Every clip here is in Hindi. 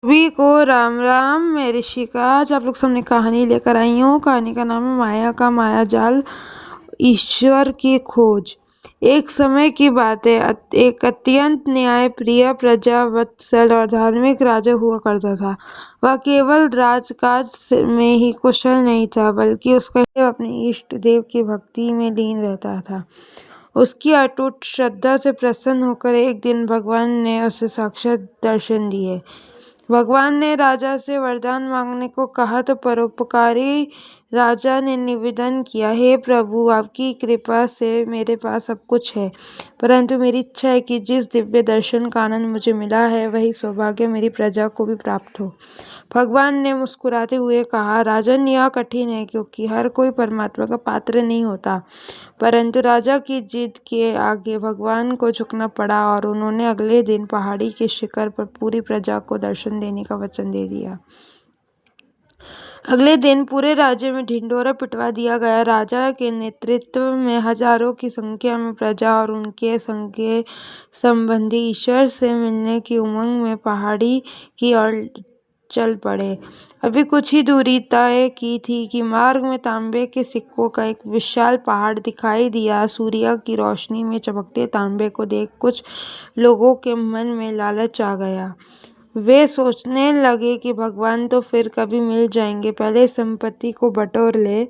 सभी को राम राम। मैं ऋषिका आज आप लोग सामने कहानी लेकर आई हूँ। कहानी का नाम है माया का माया जाल, ईश्वर की खोज। एक समय की बात है, एक अत्यंत न्यायप्रिय, प्रजा वत्सल और धार्मिक राजा हुआ करता था। वह केवल राजकाज में ही कुशल नहीं था, बल्कि उसका अपने इष्ट देव की भक्ति में लीन रहता था। उसकी अटूट श्रद्धा से प्रसन्न होकर एक दिन भगवान ने उसे साक्षात दर्शन दिए। भगवान ने राजा से वरदान मांगने को कहा तो परोपकारी राजा ने निवेदन किया, हे प्रभु, आपकी कृपा से मेरे पास सब कुछ है, परंतु मेरी इच्छा है कि जिस दिव्य दर्शन का आनंद मुझे मिला है, वही सौभाग्य मेरी प्रजा को भी प्राप्त हो। भगवान ने मुस्कुराते हुए कहा, राजन, यह कठिन है, क्योंकि हर कोई परमात्मा का पात्र नहीं होता। परंतु राजा की जिद के आगे भगवान को झुकना पड़ा और उन्होंने अगले दिन पहाड़ी के शिखर पर पूरी प्रजा को दर्शन देने का वचन दे दिया। अगले दिन पूरे राज्य में ढिंढोरा पिटवा दिया गया। राजा के नेतृत्व में हजारों की संख्या में प्रजा और उनके संगे संबंधी ईश्वर से मिलने की उमंग में पहाड़ी की ओर चल पड़े। अभी कुछ ही दूरी तय की थी कि मार्ग में तांबे के सिक्कों का एक विशाल पहाड़ दिखाई दिया। सूर्य की रोशनी में चमकते तांबे को देख कुछ लोगों के मन में लालच आ गया। वे सोचने लगे कि भगवान तो फिर कभी मिल जाएंगे, पहले संपत्ति को बटोर ले।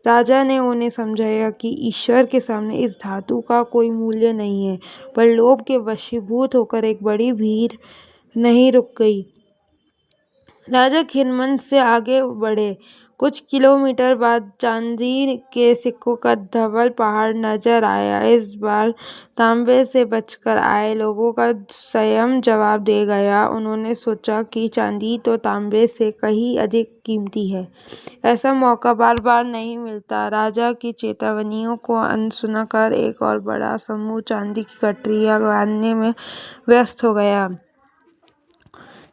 राजा ने उन्हें समझाया कि ईश्वर के सामने इस धातु का कोई मूल्य नहीं है, पर लोभ के वशीभूत होकर एक बड़ी भीड़ नहीं रुक गई। राजा खिन्नमन से आगे बढ़े। कुछ किलोमीटर बाद चांदी के सिक्कों का धवल पहाड़ नजर आया। इस बार तांबे से बचकर आए लोगों का संयम जवाब दे गया। उन्होंने सोचा कि चांदी तो तांबे से कहीं अधिक कीमती है, ऐसा मौका बार बार नहीं मिलता। राजा की चेतावनियों को अनसुना कर एक और बड़ा समूह चांदी की गठरियां बांधने में व्यस्त हो गया।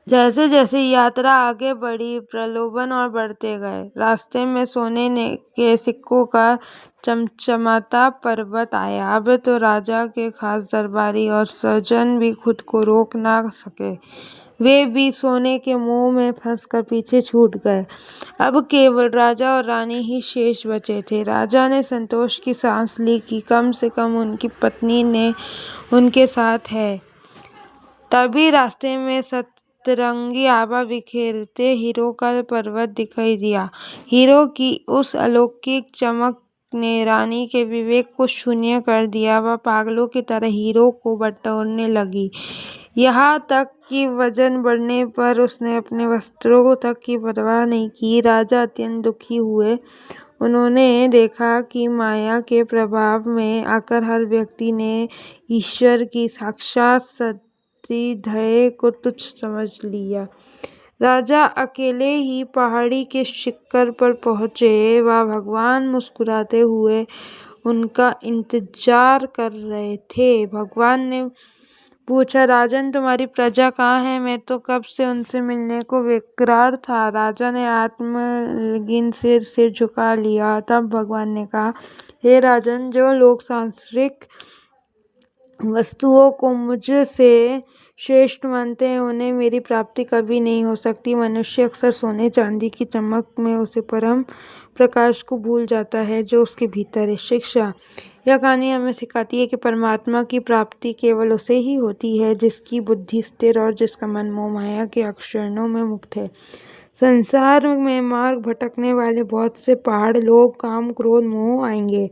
जैसे जैसे यात्रा आगे बढ़ी, प्रलोभन और बढ़ते गए। रास्ते में सोने के सिक्कों का चमचमाता पर्वत आया। अब तो राजा के खास दरबारी और सज्जन भी खुद को रोक ना सके। वे भी सोने के मुंह में फंसकर पीछे छूट गए। अब केवल राजा और रानी ही शेष बचे थे। राजा ने संतोष की सांस ली कि कम से कम उनकी पत्नी ने उनके साथ है। तभी रास्ते में सतरंगी आभा बिखेरते हीरो का पर्वत दिखाई दिया। हीरो की उस अलौकिक चमक ने रानी के विवेक को शून्य कर दिया। वह पागलों की तरह हीरो को बटोरने लगी, यहाँ तक कि वजन बढ़ने पर उसने अपने वस्त्रों तक की परवाह नहीं की। राजा अत्यंत दुखी हुए। उन्होंने देखा कि माया के प्रभाव में आकर हर व्यक्ति ने ईश्वर की साक्षात सानिध्य को तुच्छ समझ लिया। राजा अकेले ही पहाड़ी के शिखर पर पहुंचे। वह भगवान मुस्कुराते हुए उनका इंतजार कर रहे थे। भगवान ने पूछा, राजन, तुम्हारी प्रजा कहाँ है? मैं तो कब से उनसे मिलने को बेकरार था। राजा ने आत्मलीन से सिर झुका लिया। तब भगवान ने कहा, हे राजन, जो लोग सांसारिक वस्तुओं को मुझसे श्रेष्ठ मानते हैं, उन्हें मेरी प्राप्ति कभी नहीं हो सकती। मनुष्य अक्सर सोने चांदी की चमक में उसे परम प्रकाश को भूल जाता है जो उसके भीतर है। शिक्षा: यह कहानी हमें सिखाती है कि परमात्मा की प्राप्ति केवल उसे ही होती है जिसकी बुद्धि स्थिर और जिसका मन मोह माया के आकर्षणों में मुक्त है। संसार में मार्ग भटकने वाले बहुत से पहाड़ लोभ, काम, क्रोध, मोह आएंगे,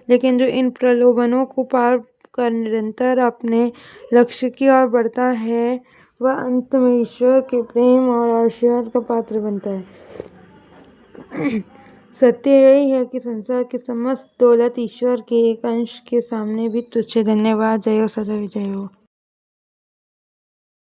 लेकिन जो इन प्रलोभनों को पार कर निरंतर अपने लक्ष्य की ओर बढ़ता है, वह अंत में ईश्वर के प्रेम और आशीर्वाद का पात्र बनता है। सत्य यही है कि संसार की समस्त दौलत ईश्वर के एक अंश के सामने भी तुच्छ है। धन्यवाद। जय हो, सदा विजय हो।